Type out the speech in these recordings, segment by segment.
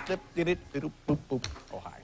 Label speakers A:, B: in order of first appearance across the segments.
A: Oh, hi.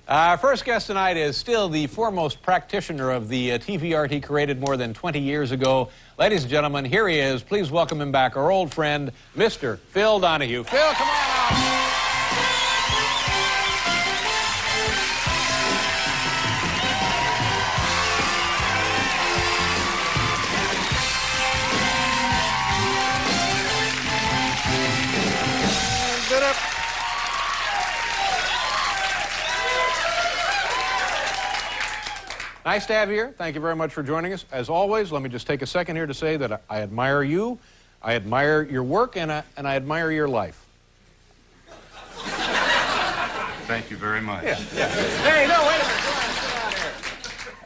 A: Our first guest tonight is still the foremost practitioner of the TV art he created more than 20 years ago. Ladies and gentlemen, here he is. Please welcome him back, our old friend, Mr. Phil Donahue. Phil, come on out. Nice to have you here. Thank you very much for joining us. As always, let me just take a second here to say that I admire you, I admire your work, and I admire your life.
B: Thank you very much.
A: Yeah. Hey, no, wait a minute.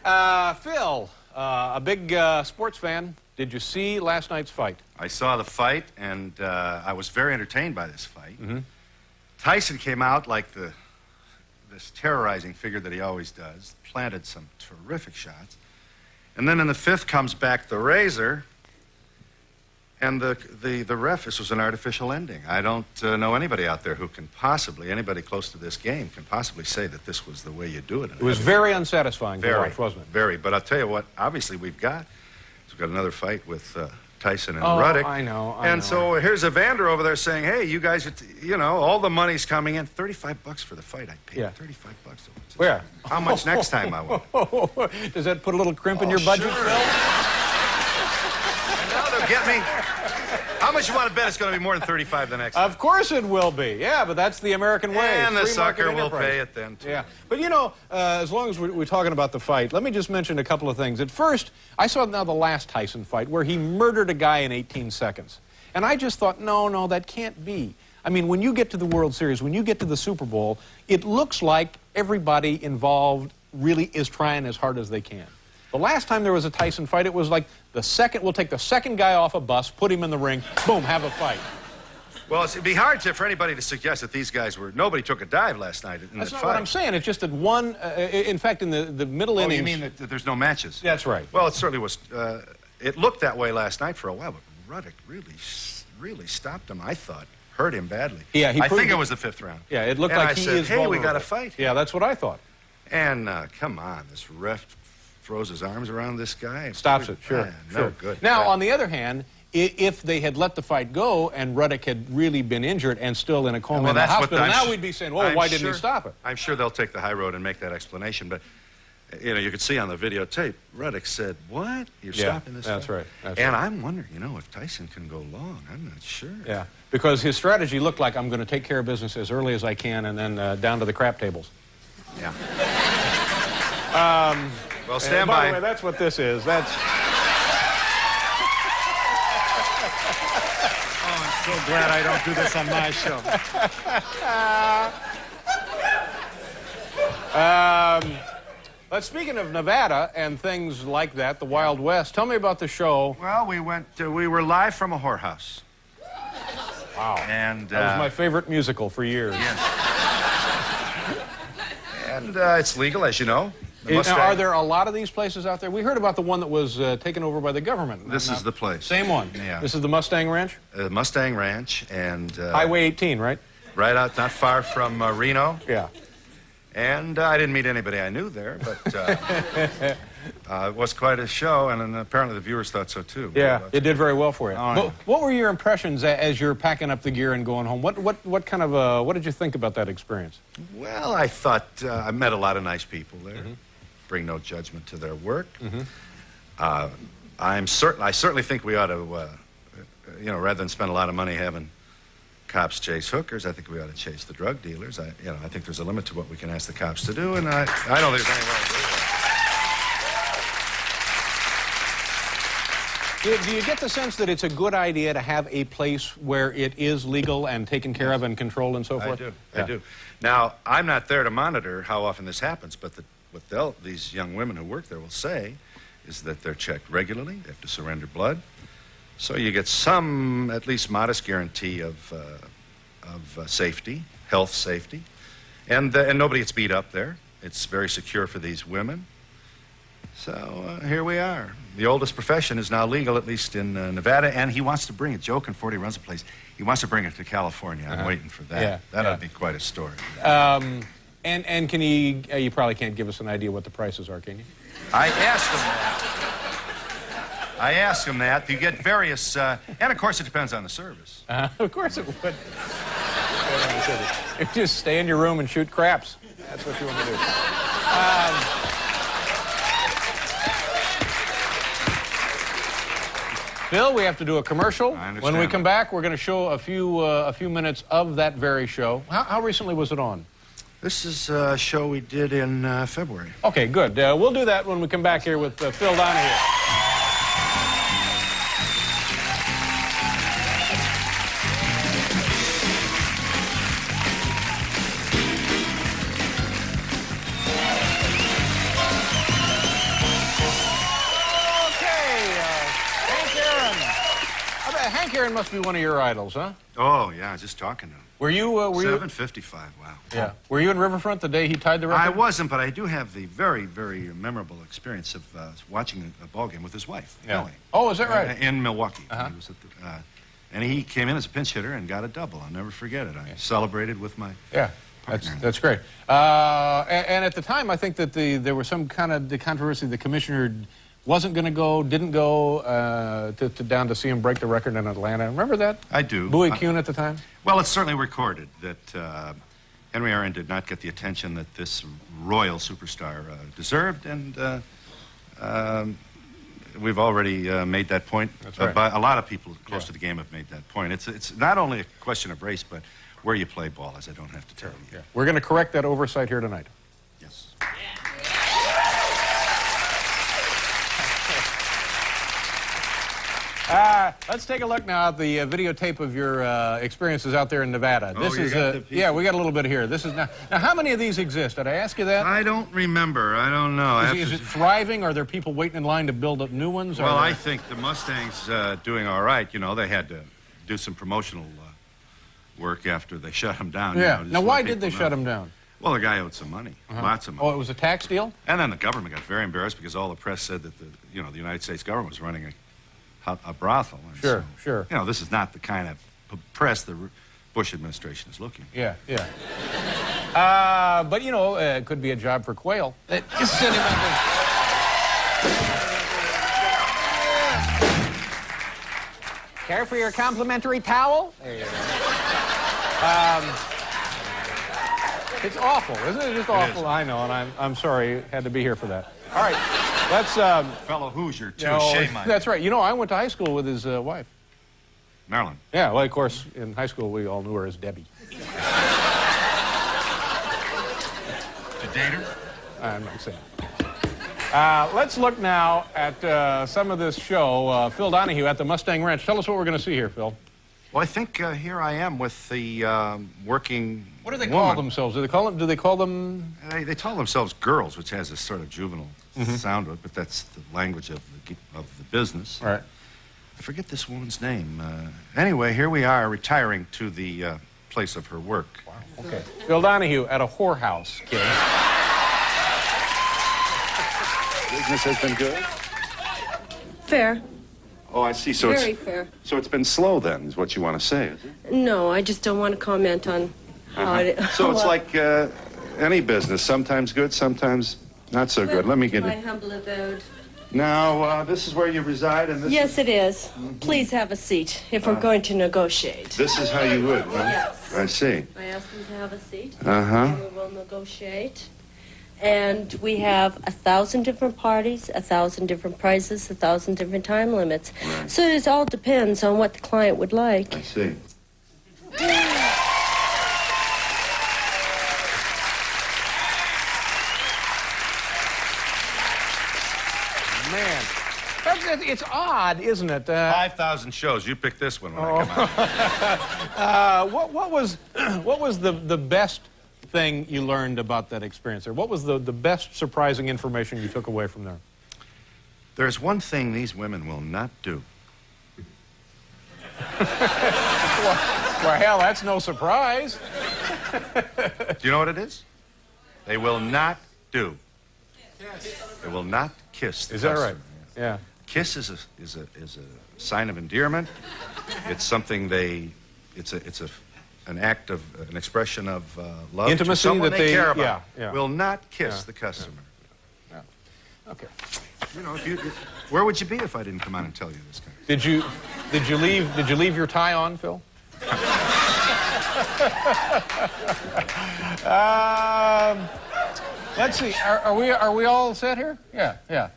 A: Come on, sit down here. Phil, a big sports fan. Did you see last night's fight?
B: I saw the fight, and I was very entertained by this fight. Tyson came out like this terrorizing figure that he always does, planted some terrific shots. And then in the fifth comes back the razor, and the ref, this was an artificial ending. I don't know anybody out there who can possibly, anybody close to this game, can possibly say that this was the way you do it.
A: It was very unsatisfying to watch, wasn't it?
B: Very, but I'll tell you what, obviously we've got another fight with Tyson and
A: Oh,
B: Ruddock.
A: I know.
B: And so here's Evander over there saying, hey, you guys, you know, all the money's coming in. $35 for the fight. I paid $35.
A: Where?
B: How much next time I want?
A: Does that put a little crimp in your budget,
B: sure.
A: Phil?
B: And now they'll get me. How much you want to bet it's going to be more than 35 the next time?
A: Of course it will be. Yeah, but that's the American way.
B: And the
A: Free
B: sucker
A: market
B: will
A: enterprise.
B: pay it then, too.
A: Yeah. But, you know, as long as we're talking about the fight, let me just mention a couple of things. At first, I saw now the last Tyson fight where he murdered a guy in 18 seconds. And I just thought, no, that can't be. I mean, when you get to the World Series, when you get to the Super Bowl, it looks like everybody involved really is trying as hard as they can. The last time there was a Tyson fight, it was like we'll take the second guy off a bus, put him in the ring, boom, have a fight.
B: Well, it'd be hard for anybody to suggest that these guys nobody took a dive last night in
A: That's
B: that
A: not
B: fight.
A: what I'm saying. It's just that one, in fact, in the middle innings.
B: You mean that there's no matches?
A: That's right.
B: Well, it certainly was. It looked that way last night for a while, but Ruddock really stopped him, I thought. Hurt him badly.
A: Yeah,
B: I think it was the fifth round.
A: Yeah, it looked
B: and
A: like
B: I
A: he
B: said,
A: is
B: hey,
A: vulnerable.
B: we got to fight.
A: Yeah, that's what I thought.
B: And come on, this ref throws his arms around this guy.
A: Stops it, sure.
B: Man,
A: sure.
B: No good.
A: Now, on the other hand, if they had let the fight go and Ruddock had really been injured and still in a coma in the hospital, now we'd be saying, well, why didn't he stop it?
B: I'm sure they'll take the high road and make that explanation, but you know, you could see on the videotape, Ruddock said, what? You're stopping this
A: that's
B: fight?
A: right. That's
B: and
A: right.
B: I'm wondering, you know, if Tyson can go long. I'm not sure.
A: Yeah, because his strategy looked like I'm going to take care of business as early as I can and then down to the crap tables.
B: Yeah. Well, stand
A: by
B: by.
A: the way, that's what this is. That's...
C: Oh, I'm so glad I don't do this on my show.
A: But speaking of Nevada and things like that, the Wild West, tell me about the show.
B: Well, we were live from a whorehouse.
A: Wow.
B: And
A: that was my favorite musical for years.
B: Yes. And it's legal, as you know.
A: Now, are there a lot of these places out there? We heard about the one that was taken over by the government.
B: This is the place.
A: Same one?
B: Yeah.
A: This is the Mustang Ranch?
B: Mustang Ranch, and...
A: Highway 18, right?
B: Right out, not far from Reno.
A: Yeah.
B: And I didn't meet anybody I knew there, but it was quite a show, and apparently the viewers thought so, too.
A: Yeah, it did very well for you.
B: Oh, yeah.
A: What were your impressions as you're packing up the gear and going home? What kind of, what did you think about that experience?
B: Well, I thought I met a lot of nice people there. Bring no judgment to their work. I certainly think we ought to, you know, rather than spend a lot of money having cops chase hookers, I think we ought to chase the drug dealers. I think there's a limit to what we can ask the cops to do, and I don't think there's any way to do that.
A: Do you get the sense that it's a good idea to have a place where it is legal and taken care of and controlled and so forth?
B: I do. Now, I'm not there to monitor how often this happens, but what these young women who work there will say is that they're checked regularly. They have to surrender blood. So you get some, at least modest guarantee of safety, health safety. And nobody gets beat up there. It's very secure for these women. So here we are. The oldest profession is now legal, at least in Nevada, and he wants to bring it. Joe Conforti runs a place. He wants to bring it to California. I'm waiting for that.
A: Yeah,
B: That'll be quite a story.
A: And can you probably can't give us an idea what the prices are, can you?
B: I asked him that. I asked him that. You get various, and of course it depends on the service.
A: Of course it would. You just stay in your room and shoot craps. That's what you want to do. Phil, we have to do a commercial.
B: I understand.
A: When we come back, we're going to show a few minutes of that very show. How recently was it on?
B: This is a show we did in February.
A: Okay, good. We'll do that when we come back here with Phil Donahue. Hank Aaron must be one of your idols, huh?
B: Oh, yeah, just talking to him.
A: Were you?
B: 7:55, wow.
A: Yeah. Were you in Riverfront the day he tied the record?
B: I wasn't, but I do have the very, very memorable experience of watching a ball game with his wife, Ellie.
A: Oh, is that right?
B: In Milwaukee. He was at the, and he came in as a pinch hitter and got a double. I'll never forget it. I celebrated with my partner.
A: That's great. And at the time, I think that there was some kind of the controversy. The commissioner wasn't going to go, didn't go down to see him break the record in Atlanta. Remember that?
B: I do.
A: Bowie Kuhn at the time?
B: Well, it's certainly recorded that Henry Aaron did not get the attention that this royal superstar deserved, and we've already made that point.
A: That's right.
B: But a lot of people close to the game have made that point. It's not only a question of race, but where you play ball, as I don't have to tell you.
A: Yeah. We're going to correct that oversight here tonight.
B: Yes.
A: Let's take a look now at the videotape of your experiences out there in Nevada.
B: Oh,
A: This
B: you
A: is
B: got the pieces.
A: yeah, we got a little bit here. This is now. How many of these exist? Did I ask you that?
B: I don't remember. I don't know.
A: Is it thriving? Are there people waiting in line to build up new ones?
B: Well, I think the Mustang's doing all right. You know, they had to do some promotional work after they shut them down.
A: Yeah.
B: You know,
A: Now, why did they shut them down?
B: Well, the guy owed some money, lots of money.
A: Oh, it was a tax deal?
B: And then the government got very embarrassed because all the press said that the United States government was running a brothel. And
A: Sure,
B: so,
A: sure.
B: You know, this is not the kind of press the Bush administration is looking for.
A: Yeah, yeah. But, you know, it could be a job for Quayle. Just send him out there. Care for your complimentary towel? There you go. It's awful, isn't it? Just awful. I know, and I'm sorry, had to be here for that. All right, let's.
B: Fellow Hoosier, too.
A: Shame on that's right. You know, I went to high school with his wife.
B: Maryland.
A: Yeah, well, of course, in high school, we all knew her as Debbie.
B: To date her?
A: I'm not saying. Let's look now at some of this show. Phil Donahue at the Mustang Ranch. Tell us what we're going to see here, Phil.
B: Well, I think here I am with the working.
A: What do they call themselves? Do they call them?
B: They call themselves girls, which has a sort of juvenile sound to it, but that's the language of the business.
A: All right.
B: I forget this woman's name. Anyway, here we are retiring to the place of her work.
A: Wow. Okay. Phil Donahue at a whorehouse, kids.
B: Business has been good?
D: Fair.
B: Oh, I see. So
D: Very fair.
B: So it's been slow then, is what you want to say, is it?
D: No, I just don't want to comment on how it...
B: So it's
D: well,
B: like any business, sometimes good, sometimes not so good. Let me get
D: my
B: it.
D: humble abode.
B: Now, this is where you reside, and this
D: Yes, it is. Please have a seat if we're going to negotiate.
B: This is how you would, huh?
D: Yes.
B: I see.
D: I asked them to have a seat.
B: Uh-huh.
D: And we will negotiate. And we have 1,000 different parties, 1,000 different prices, 1,000 different time limits.
B: Right.
D: So it all depends on what the client would like.
B: I see.
A: Man, it's odd, isn't it?
B: 5,000 shows. You pick this one when I come out.
A: What was the best thing you learned about that experience there? What was the best surprising information you took away from there?
B: There's one thing these women will not do.
A: Well, hell, that's no surprise.
B: Do you know what it is? They will not do. It will not kiss the
A: Is that
B: customer.
A: right? Yeah.
B: Kiss is a sign of endearment. It's something it's an act of an expression of love
A: Intimacy
B: to someone
A: that
B: they
A: they-
B: care about.
A: yeah.
B: Will not kiss
A: Yeah,
B: the customer.
A: Yeah. Okay.
B: You know, where would you be if I didn't come out and tell you this kind of
A: Did you leave your tie on, Phil? Let's see. Are we all set here? Yeah.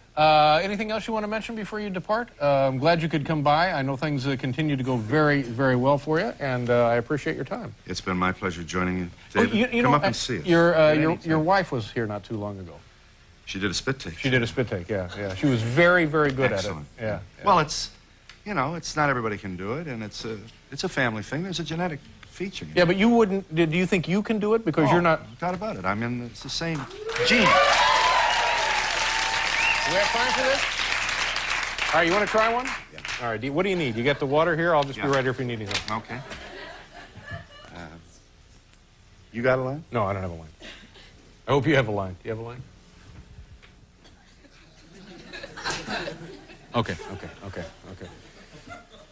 A: Anything else you want to mention before you depart? I'm glad you could come by. I know things continue to go very, very well for you, and I appreciate your time.
B: It's been my pleasure joining you, David.
A: You
B: come
A: know,
B: up and see us.
A: Your wife was here not too long ago.
B: She did a spit take.
A: She did a spit take. Yeah. She was very, very good
B: Excellent.
A: at it. Yeah.
B: Well, it's not everybody can do it, and it's a family thing. There's a genetic feature.
A: Yeah, but you wouldn't. Do you think you can do it because you're not?
B: No doubt about it. It's the same gene.
A: Do we have time for this? All right, you want to try one?
B: Yeah.
A: All right, what do you need? You get the water here? I'll just be right here if you need anything.
B: Okay. You got a line?
A: No, I don't have a line. I hope you have a line. Do you have a line? Okay.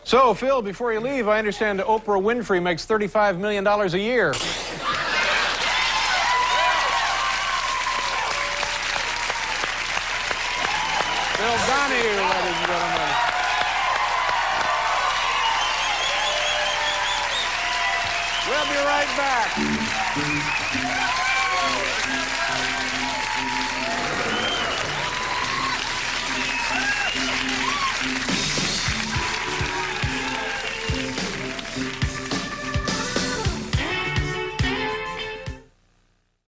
A: So, Phil, before you leave, I understand Oprah Winfrey makes $35 million a year. Phil Donahue, ladies and gentlemen. We'll be right back.